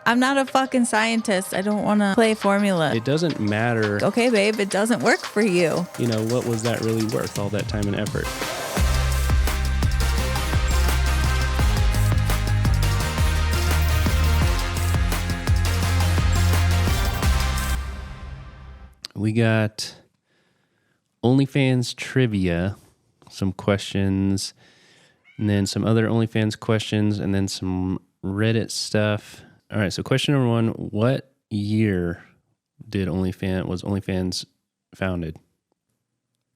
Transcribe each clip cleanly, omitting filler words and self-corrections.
I'm not a fucking scientist. I don't want to play formula. It doesn't matter. Okay, babe, it doesn't work for you. You know, what was that really worth, all that time and effort? We got OnlyFans trivia, some questions, and then some other OnlyFans questions, and then some Reddit stuff. All right, so question number one, what year was OnlyFans founded?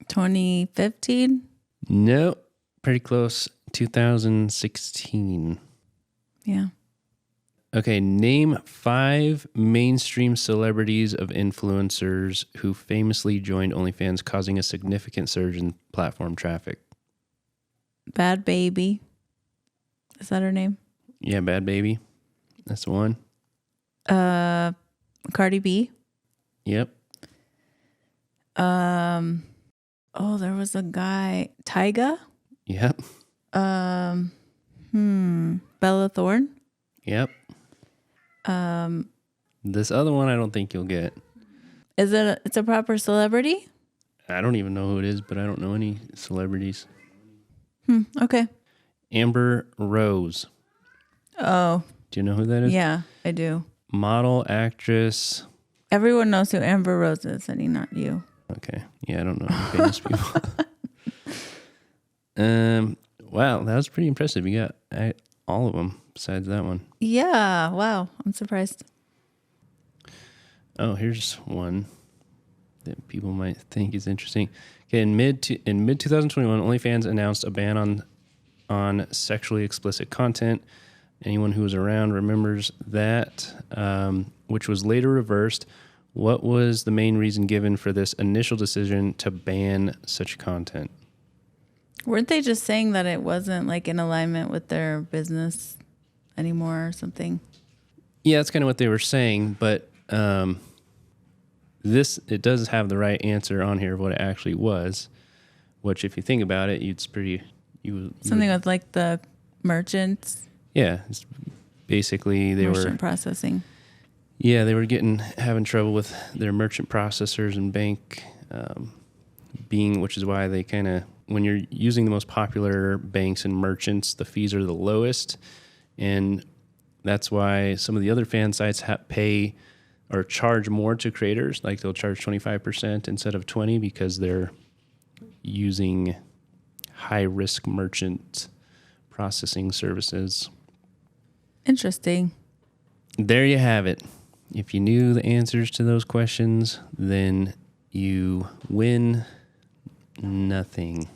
2015? No, pretty close. 2016. Yeah. Okay, name 5 mainstream celebrities of influencers who famously joined OnlyFans, causing a significant surge in platform traffic. Bad Baby. Is that her name? Yeah, Bad Baby. That's the one. Cardi B. Yep. Oh, there was a guy. Tyga? Yep. Bella Thorne? Yep. This other one I don't think you'll get. It's a proper celebrity? I don't even know who it is, but I don't know any celebrities. Okay. Amber Rose. Oh. Do you know who that is? Yeah, I do. Model, actress. Everyone knows who Amber Rose is, Eddie, not you. Okay. Yeah, I don't know famous people. Wow, that was pretty impressive. You got all of them besides that one. Yeah, wow. I'm surprised. Oh, here's one that people might think is interesting. Okay, in mid 2021, OnlyFans announced a ban on sexually explicit content. Anyone who was around remembers that, which was later reversed. What was the main reason given for this initial decision to ban such content? Weren't they just saying that it wasn't like in alignment with their business anymore or something? Yeah, that's kind of what they were saying, but it does have the right answer on here of what it actually was, which if you think about it, it's pretty... Something with like the merchants? Yeah, it's basically merchant processing. Yeah, they were having trouble with their merchant processors and bank which is why they kind of, when you're using the most popular banks and merchants, the fees are the lowest. And that's why some of the other fan sites pay or charge more to creators. Like they'll charge 25% instead of 20% because they're using high-risk merchant processing services. Interesting. There you have it. If you knew the answers to those questions, then you win nothing.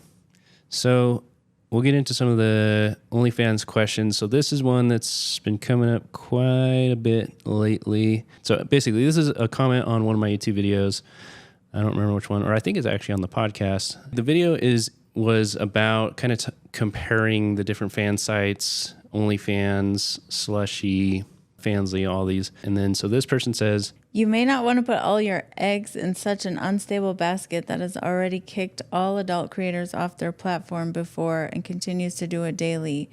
So we'll get into some of the OnlyFans questions. So this is one that's been coming up quite a bit lately. So basically, this is a comment on one of my YouTube videos. I don't remember which one, or I think it's actually on the podcast. The video was about kind of comparing the different fan sites, OnlyFans, Slushy, Fansly, all these. And then, so this person says, you may not want to put all your eggs in such an unstable basket that has already kicked all adult creators off their platform before and continues to do it daily.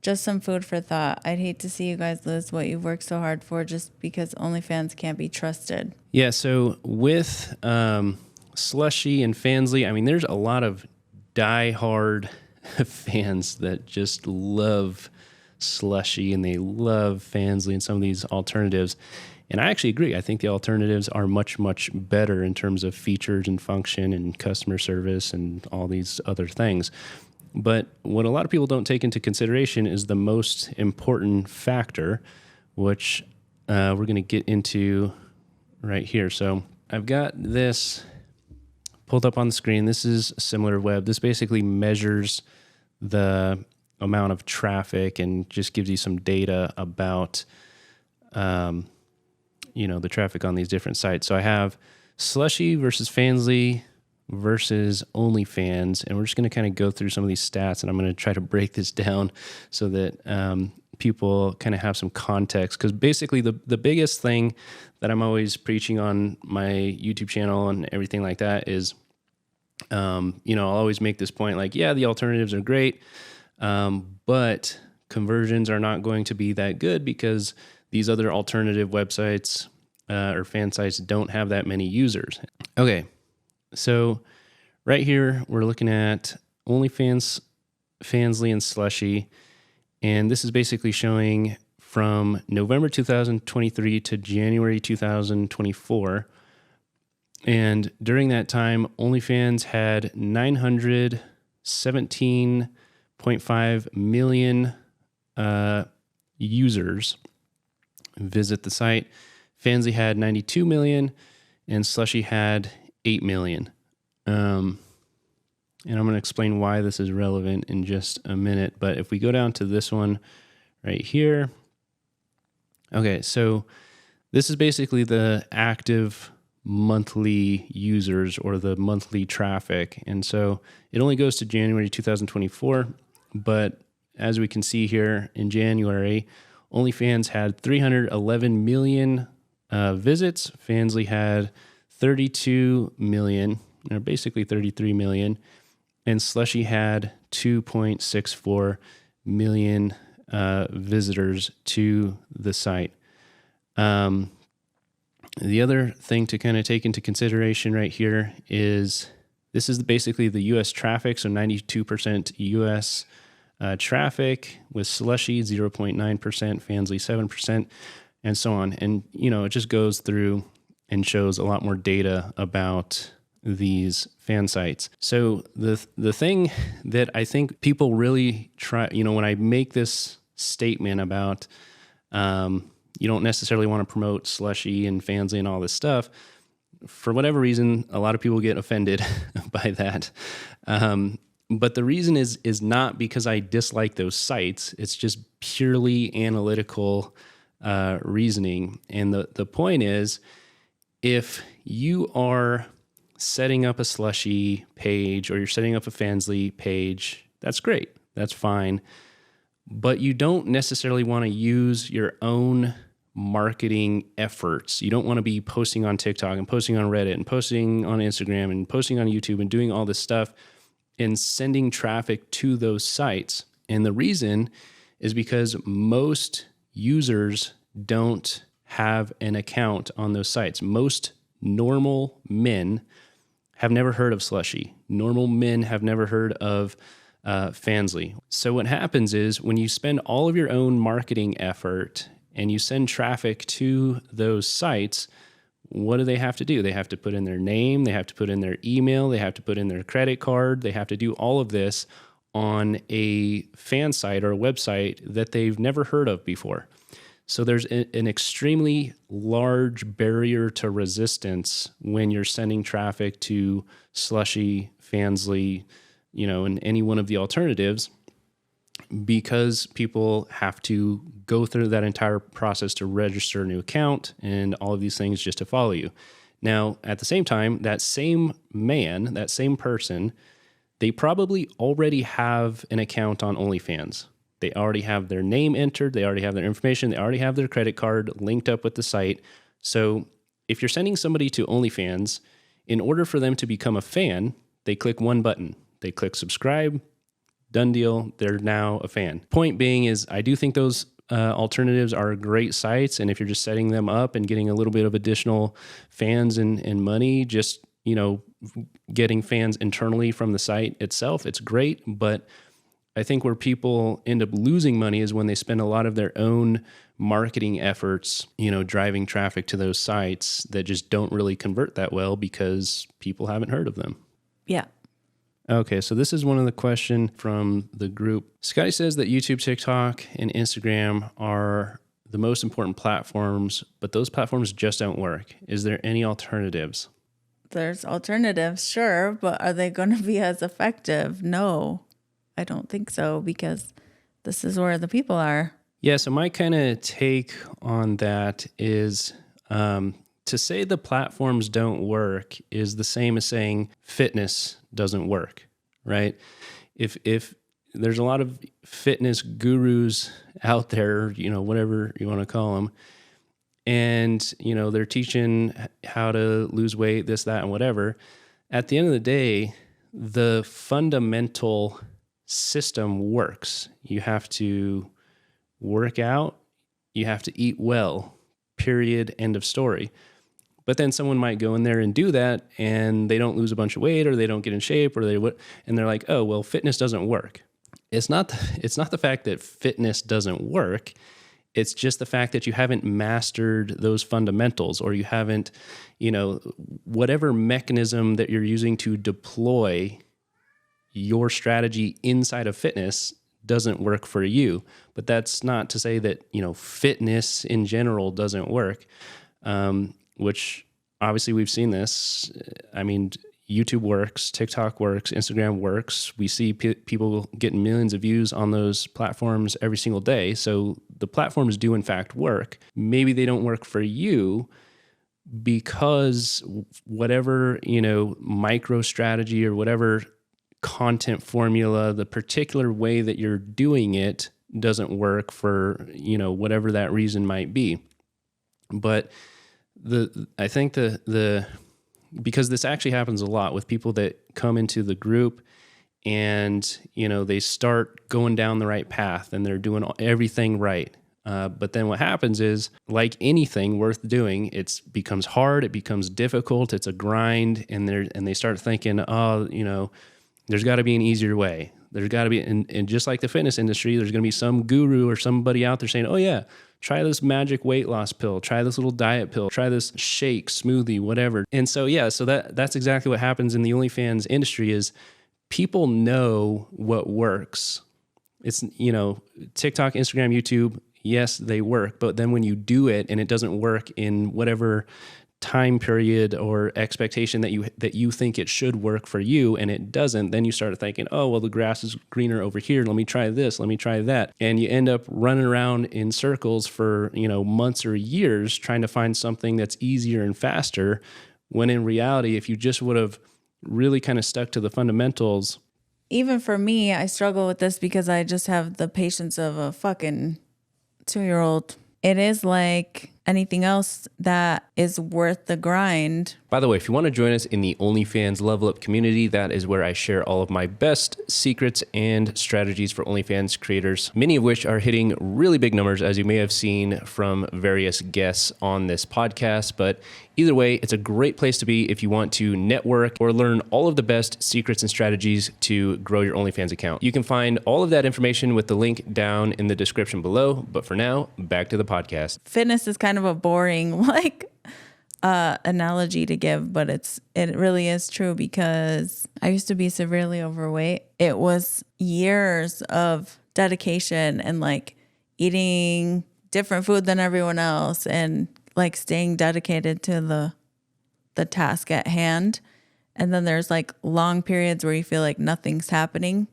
Just some food for thought. I'd hate to see you guys lose what you've worked so hard for just because OnlyFans can't be trusted. Yeah, so with Slushy and Fansly, I mean, there's a lot of diehard fans that just love Slushy and they love Fansly and some of these alternatives. And I actually agree. I think the alternatives are much, much better in terms of features and function and customer service and all these other things. But what a lot of people don't take into consideration is the most important factor, which we're going to get into right here. So I've got this pulled up on the screen. This is SimilarWeb. This basically measures the amount of traffic and just gives you some data about, the traffic on these different sites. So I have Slushy versus Fansly versus OnlyFans, and we're just going to kind of go through some of these stats, and I'm going to try to break this down so that people kind of have some context. Because basically the biggest thing that I'm always preaching on my YouTube channel and everything like that is, I'll always make this point like, yeah, the alternatives are great, but conversions are not going to be that good because these other alternative websites or fan sites don't have that many users. Okay, so right here, we're looking at OnlyFans, Fansly, and Slushy. And this is basically showing from November 2023 to January 2024. And during that time, OnlyFans had 917.5 million users visit the site. Fansly had 92 million, and Slushy had 8 million. And I'm going to explain why this is relevant in just a minute. But if we go down to this one right here. Okay, so this is basically the active monthly users or the monthly traffic. And so it only goes to January 2024. But as we can see here in January, OnlyFans had 311 million visits. Fansly had 32 million, or basically 33 million. And Slushy had 2.64 million visitors to the site. The other thing to kind of take into consideration right here is this is basically the U.S. traffic, so 92% U.S. Traffic, with Slushy 0.9%, Fansly 7%, and so on. And, you know, it just goes through and shows a lot more data about these fan sites. So the thing that I think people really try, you know, when I make this statement about you don't necessarily want to promote Slushy and Fansly and all this stuff, for whatever reason, a lot of people get offended by that. But the reason is not because I dislike those sites. It's just purely analytical reasoning. And the point is, if you are setting up a Slushy page or you're setting up a Fansly page, that's great. That's fine. But you don't necessarily want to use your own marketing efforts. You don't want to be posting on TikTok and posting on Reddit and posting on Instagram and posting on YouTube and doing all this stuff and sending traffic to those sites. And the reason is because most users don't have an account on those sites. Most normal men have never heard of Slushy. Normal men have never heard of Fansly. So what happens is when you spend all of your own marketing effort and you send traffic to those sites, what do they have to do? They have to put in their name, they have to put in their email, they have to put in their credit card, they have to do all of this on a fan site or a website that they've never heard of before. So there's an extremely large barrier to resistance when you're sending traffic to Slushy, Fansly, you know, and any one of the alternatives, because people have to go through that entire process to register a new account and all of these things just to follow you. Now, at the same time, that same man, that same person, they probably already have an account on OnlyFans. They already have their name entered. They already have their information. They already have their credit card linked up with the site. So if you're sending somebody to OnlyFans, in order for them to become a fan, they click one button. They click subscribe, done deal. They're now a fan. Point being is I do think those alternatives are great sites. And if you're just setting them up and getting a little bit of additional fans and money, just, you know, getting fans internally from the site itself, it's great. But I think where people end up losing money is when they spend a lot of their own marketing efforts, you know, driving traffic to those sites that just don't really convert that well because people haven't heard of them. Yeah. Okay, so this is one of the questions from the group. Scotty says that YouTube, TikTok, and Instagram are the most important platforms, but those platforms just don't work. Is there any alternatives? There's alternatives, sure, but are they going to be as effective? No, I don't think so, because this is where the people are. Yeah, so my kind of take on that is to say the platforms don't work is the same as saying fitness doesn't work, right? If there's a lot of fitness gurus out there, you know, whatever you want to call them, and, you know, they're teaching how to lose weight, this, that, and whatever, at the end of the day, the fundamental system works. You have to work out, You have to eat well, period, end of story. But then someone might go in there and do that and they don't lose a bunch of weight or they don't get in shape and they're like, oh, well, fitness doesn't work. It's not the fact that fitness doesn't work. It's just the fact that you haven't mastered those fundamentals, or you haven't, whatever mechanism that you're using to deploy your strategy inside of fitness doesn't work for you. But that's not to say that, fitness in general doesn't work, which obviously we've seen this. I mean, YouTube works, TikTok works, Instagram works. We see people getting millions of views on those platforms every single day. So the platforms do in fact work. Maybe they don't work for you because whatever, micro strategy or whatever content formula, the particular way that you're doing it doesn't work for, whatever that reason might be. But I think because this actually happens a lot with people that come into the group and, they start going down the right path and they're doing everything right. But then what happens is, like anything worth doing, it becomes hard, it becomes difficult, it's a grind, and they start thinking, there's got to be an easier way. There's got to be, and just like the fitness industry, there's going to be some guru or somebody out there saying, oh yeah, try this magic weight loss pill, try this little diet pill, try this shake, smoothie, whatever. And so, that's exactly what happens in the OnlyFans industry is people know what works. It's, TikTok, Instagram, YouTube, yes, they work. But then when you do it and it doesn't work in whatever time period or expectation that you think it should work for you and it doesn't, then you start thinking, oh, well, the grass is greener over here. Let me try this. Let me try that. And you end up running around in circles for, months or years trying to find something that's easier and faster. When in reality, if you just would have really kind of stuck to the fundamentals. Even for me, I struggle with this because I just have the patience of a fucking 2-year-old. It is like anything else that is worth the grind. By the way, if you want to join us in the OnlyFans Level Up community, that is where I share all of my best secrets and strategies for OnlyFans creators, many of which are hitting really big numbers, as you may have seen from various guests on this podcast. But either way, it's a great place to be if you want to network or learn all of the best secrets and strategies to grow your OnlyFans account. You can find all of that information with the link down in the description below. But for now, back to the podcast. Fitness is kind of a boring, analogy to give, but it really is true because I used to be severely overweight. It was years of dedication and eating different food than everyone else and staying dedicated to the task at hand. And then there's long periods where you feel like nothing's happening,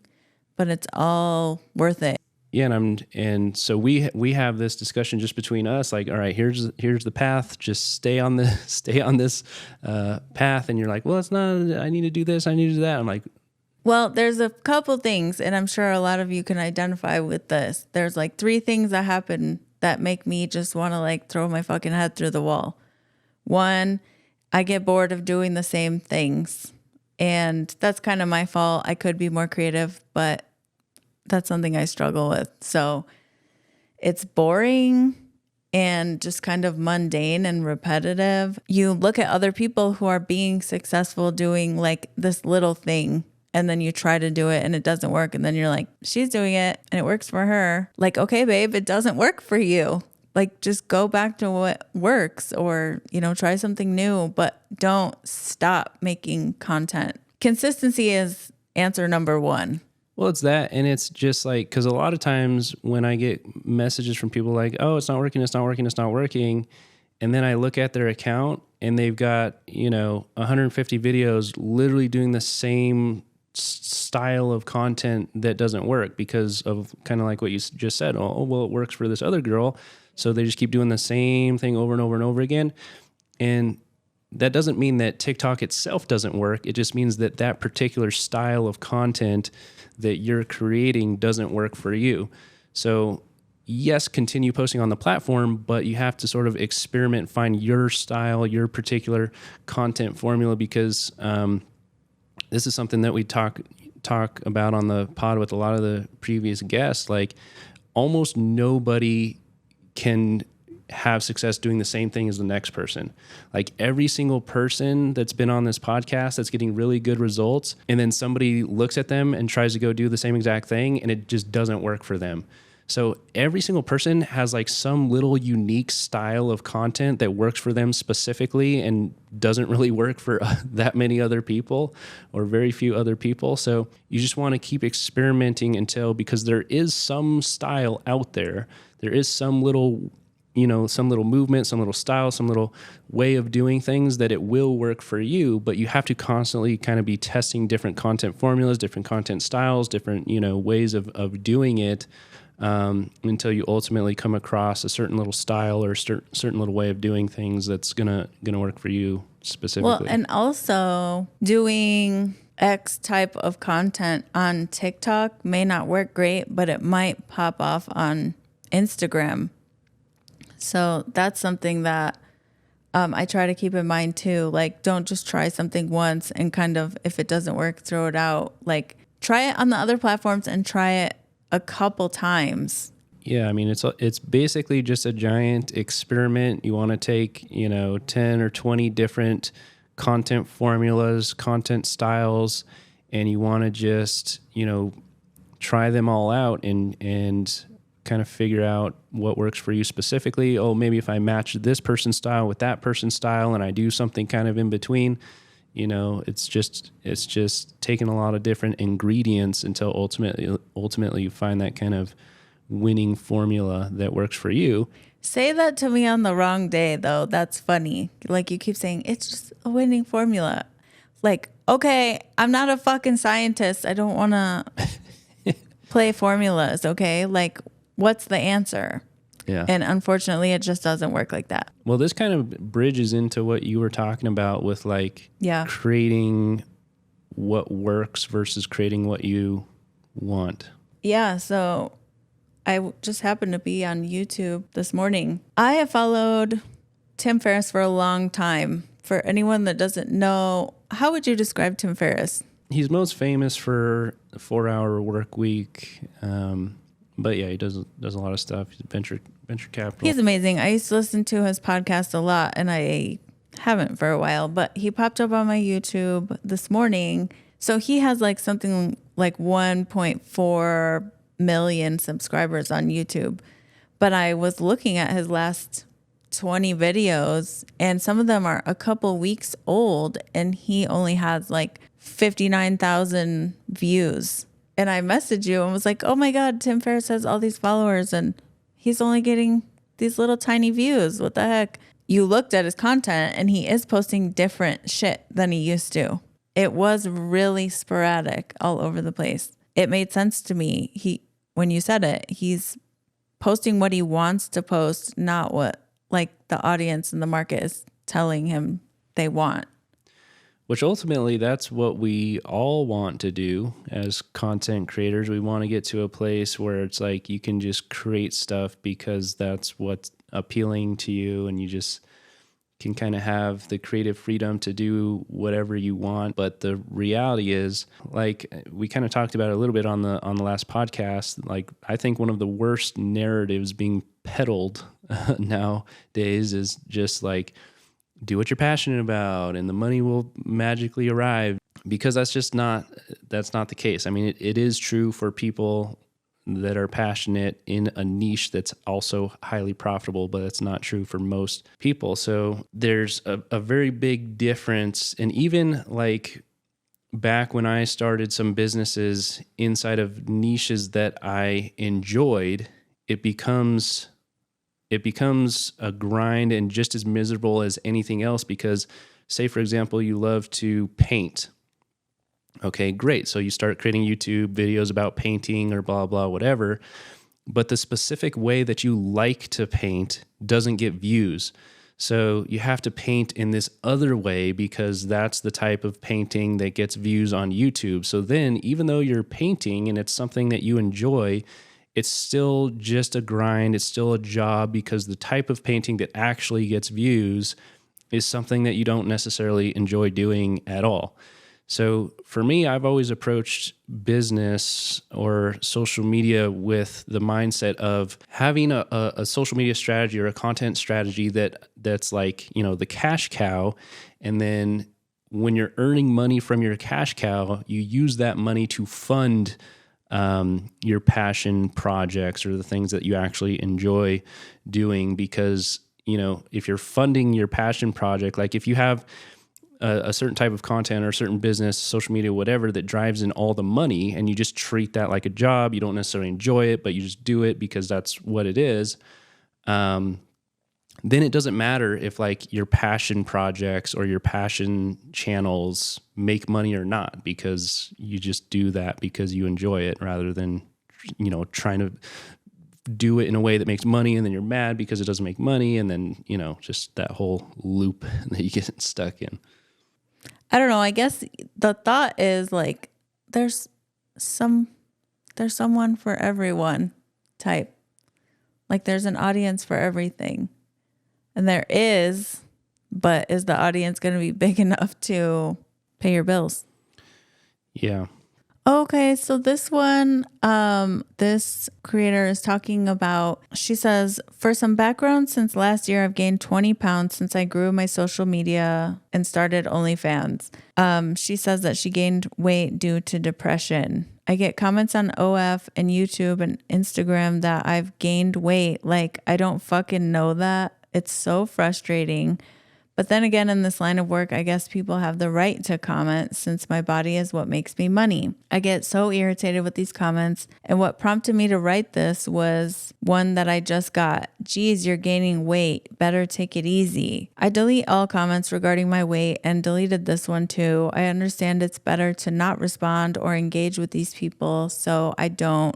but it's all worth it. Yeah, and so we have this discussion just between us, all right, here's the path, just stay on this path, and you're like, well, it's not, I need to do this, I need to do that. I'm like, well, there's a couple things, and I'm sure a lot of you can identify with this. There's 3 things that happen that make me just want to throw my fucking head through the wall. 1, I get bored of doing the same things, and that's kind of my fault. I could be more creative, but that's something I struggle with. So it's boring and just kind of mundane and repetitive. You look at other people who are being successful doing this little thing, and then you try to do it and it doesn't work. And then you're like, she's doing it and it works for her. Okay, babe, it doesn't work for you. Just go back to what works, or, try something new, but don't stop making content. Consistency is answer number 1. Well, it's that, and it's just because a lot of times when I get messages from people oh, it's not working, and then I look at their account and they've got, 150 videos literally doing the same style of content that doesn't work because of kind of what you just said. Oh, well, it works for this other girl, so they just keep doing the same thing over and over and over again. And that doesn't mean that TikTok itself doesn't work. It just means that that particular style of content that you're creating doesn't work for you. So yes, continue posting on the platform, but you have to sort of experiment, find your style, your particular content formula, because this is something that we talk about on the pod with a lot of the previous guests. Almost nobody can have success doing the same thing as the next person. Like every single person that's been on this podcast that's getting really good results, and then somebody looks at them and tries to go do the same exact thing and it just doesn't work for them. So every single person has like some little unique style of content that works for them specifically and doesn't really work for that many other people or very few other people. So you just want to keep experimenting because there is some style out there. There is some little movement, some little style, some little way of doing things that it will work for you, but you have to constantly kind of be testing different content formulas, different content styles, different, ways of doing it, until you ultimately come across a certain little style or certain little way of doing things that's gonna work for you specifically. Well, and also doing X type of content on TikTok may not work great, but it might pop off on Instagram. So that's something that I try to keep in mind too. Like, don't just try something once and kind of, if it doesn't work, throw it out. Like, try it on the other platforms and try it a couple times. Yeah, I mean, it's basically just a giant experiment. You want to take, 10 or 20 different content formulas, content styles, and you want to just, try them all out and kind of figure out what works for you specifically. Oh, maybe if I match this person's style with that person's style and I do something kind of in between, it's just taking a lot of different ingredients until ultimately you find that kind of winning formula that works for you. Say that to me on the wrong day, though. That's funny. Like, you keep saying it's just a winning formula. Like, okay, I'm not a fucking scientist. I don't want to play formulas. Okay. Like, what's the answer? Yeah. And unfortunately, it just doesn't work like that. Well, this kind of bridges into what you were talking about with creating what works versus creating what you want. Yeah. So I just happened to be on YouTube this morning. I have followed Tim Ferriss for a long time. For anyone that doesn't know, how would you describe Tim Ferriss? He's most famous for the 4-Hour Work Week. But yeah, he does a lot of stuff. He's a venture capital. He's amazing. I used to listen to his podcast a lot, and I haven't for a while, but he popped up on my YouTube this morning. So he has like something like 1.4 million subscribers on YouTube. But I was looking at his last 20 videos, and some of them are a couple weeks old, and he only has like 59,000 views. And I messaged you and was like, oh my God, Tim Ferriss has all these followers and he's only getting these little tiny views. What the heck? You looked at his content and he is posting different shit than he used to. It was really sporadic all over the place. It made sense to me. When you said it, he's posting what he wants to post, not what like the audience and the market is telling him they want. Which ultimately, that's what we all want to do as content creators. We want to get to a place where it's like you can just create stuff because that's what's appealing to you, and you just can kind of have the creative freedom to do whatever you want. But the reality is, like we kind of talked about it a little bit on the last podcast, like I think one of the worst narratives being peddled nowadays is just like, do what you're passionate about and the money will magically arrive, because that's not the case. I mean, it is true for people that are passionate in a niche that's also highly profitable, but it's not true for most people. So there's a very big difference. And even like back when I started some businesses inside of niches that I enjoyed, it becomes a grind and just as miserable as anything else, because say, for example, you love to paint. Okay, great. So you start creating YouTube videos about painting or blah, blah, whatever. But the specific way that you like to paint doesn't get views. So you have to paint in this other way because that's the type of painting that gets views on YouTube. So then even though you're painting and it's something that you enjoy, it's still just a grind. It's still a job because the type of painting that actually gets views is something that you don't necessarily enjoy doing at all. So for me, I've always approached business or social media with the mindset of having a social media strategy or a content strategy that's like, the cash cow. And then when you're earning money from your cash cow, you use that money to fund your passion projects or the things that you actually enjoy doing. Because, if you're funding your passion project, like if you have a certain type of content or a certain business, social media, whatever, that drives in all the money, and you just treat that like a job, you don't necessarily enjoy it, but you just do it because that's what it is, then it doesn't matter if like your passion projects or your passion channels make money or not, because you just do that because you enjoy it rather than, trying to do it in a way that makes money and then you're mad because it doesn't make money. And then, just that whole loop that you get stuck in. I don't know. I guess the thought is like there's someone for everyone type. Like there's an audience for everything. And there is, but is the audience going to be big enough to pay your bills? Yeah. Okay, so this one, this creator is talking about, she says, for some background, since last year, I've gained 20 pounds since I grew my social media and started Onlyfans. She says that she gained weight due to depression. I get comments on OF and YouTube and Instagram that I've gained weight. Like, I don't fucking know that. It's so frustrating. But then again, in this line of work, I guess people have the right to comment since my body is what makes me money. I get so irritated with these comments. And what prompted me to write this was one that I just got. Geez, you're gaining weight. Better take it easy. I delete all comments regarding my weight and deleted this one too. I understand it's better to not respond or engage with these people, so I don't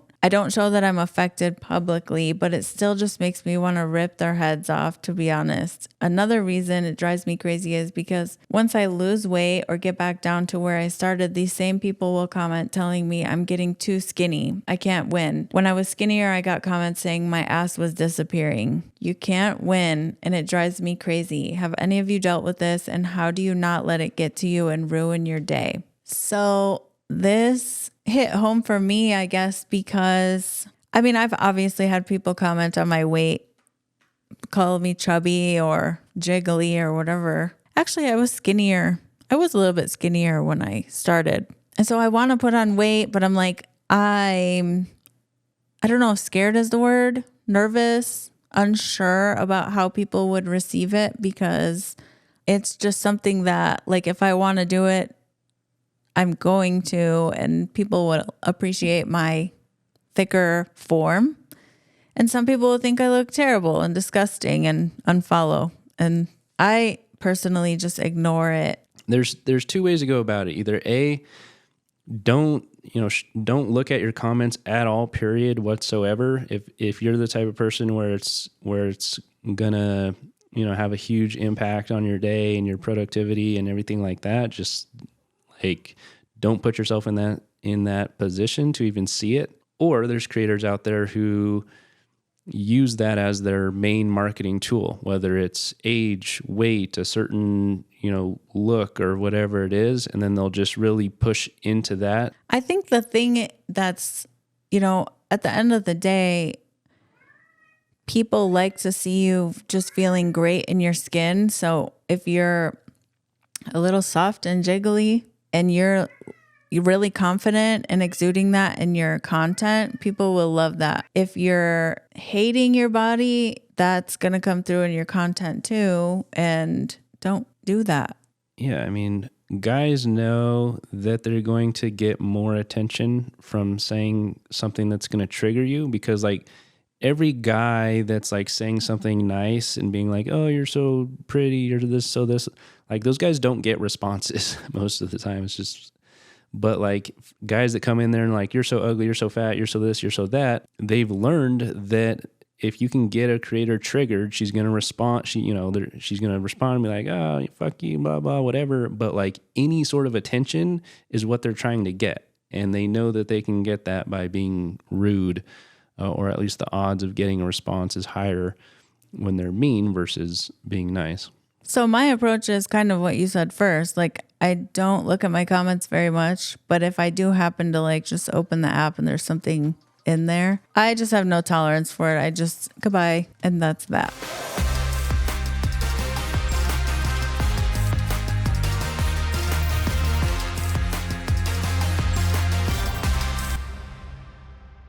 show that I'm affected publicly, but it still just makes me want to rip their heads off, to be honest. Another reason it drives me crazy is because once I lose weight or get back down to where I started, these same people will comment telling me I'm getting too skinny. I can't win. When I was skinnier, I got comments saying my ass was disappearing. You can't win, and it drives me crazy. Have any of you dealt with this, and how do you not let it get to you and ruin your day? So this hit home for me, I guess, because I've obviously had people comment on my weight, call me chubby or jiggly or whatever. Actually, I was skinnier. I was a little bit skinnier when I started. And so I want to put on weight, but I'm like, I don't know if scared is the word, nervous, unsure about how people would receive it, because it's just something that, like, if I want to do it, I'm going to, and people will appreciate my thicker form. And some people will think I look terrible and disgusting and unfollow. And I personally just ignore it. There's two ways to go about it. Either A, don't look at your comments at all, period, whatsoever. If you're the type of person where it's gonna, have a huge impact on your day and your productivity and everything like that, just like, don't put yourself in that position to even see it. Or there's creators out there who use that as their main marketing tool, whether it's age, weight, a certain, look or whatever it is, and then they'll just really push into that. I think the thing that's, at the end of the day, people like to see you just feeling great in your skin. So if you're a little soft and jiggly, and you're really confident and exuding that in your content, people will love that. If you're hating your body, that's going to come through in your content too. And don't do that. Yeah, guys know that they're going to get more attention from saying something that's going to trigger you, because like every guy that's like saying something nice and being like, oh, you're so pretty, you're this, like those guys don't get responses most of the time. It's just, but like guys that come in there and like, you're so ugly, you're so fat, you're so this, you're so that, they've learned that if you can get a creator triggered, she's going to respond. She's going to respond and be like, oh, fuck you, blah, blah, whatever. But like any sort of attention is what they're trying to get. And they know that they can get that by being rude, or at least the odds of getting a response is higher when they're mean versus being nice. So my approach is kind of what you said first. Like, I don't look at my comments very much, but if I do happen to like just open the app and there's something in there, I just have no tolerance for it. I just goodbye, and that's that.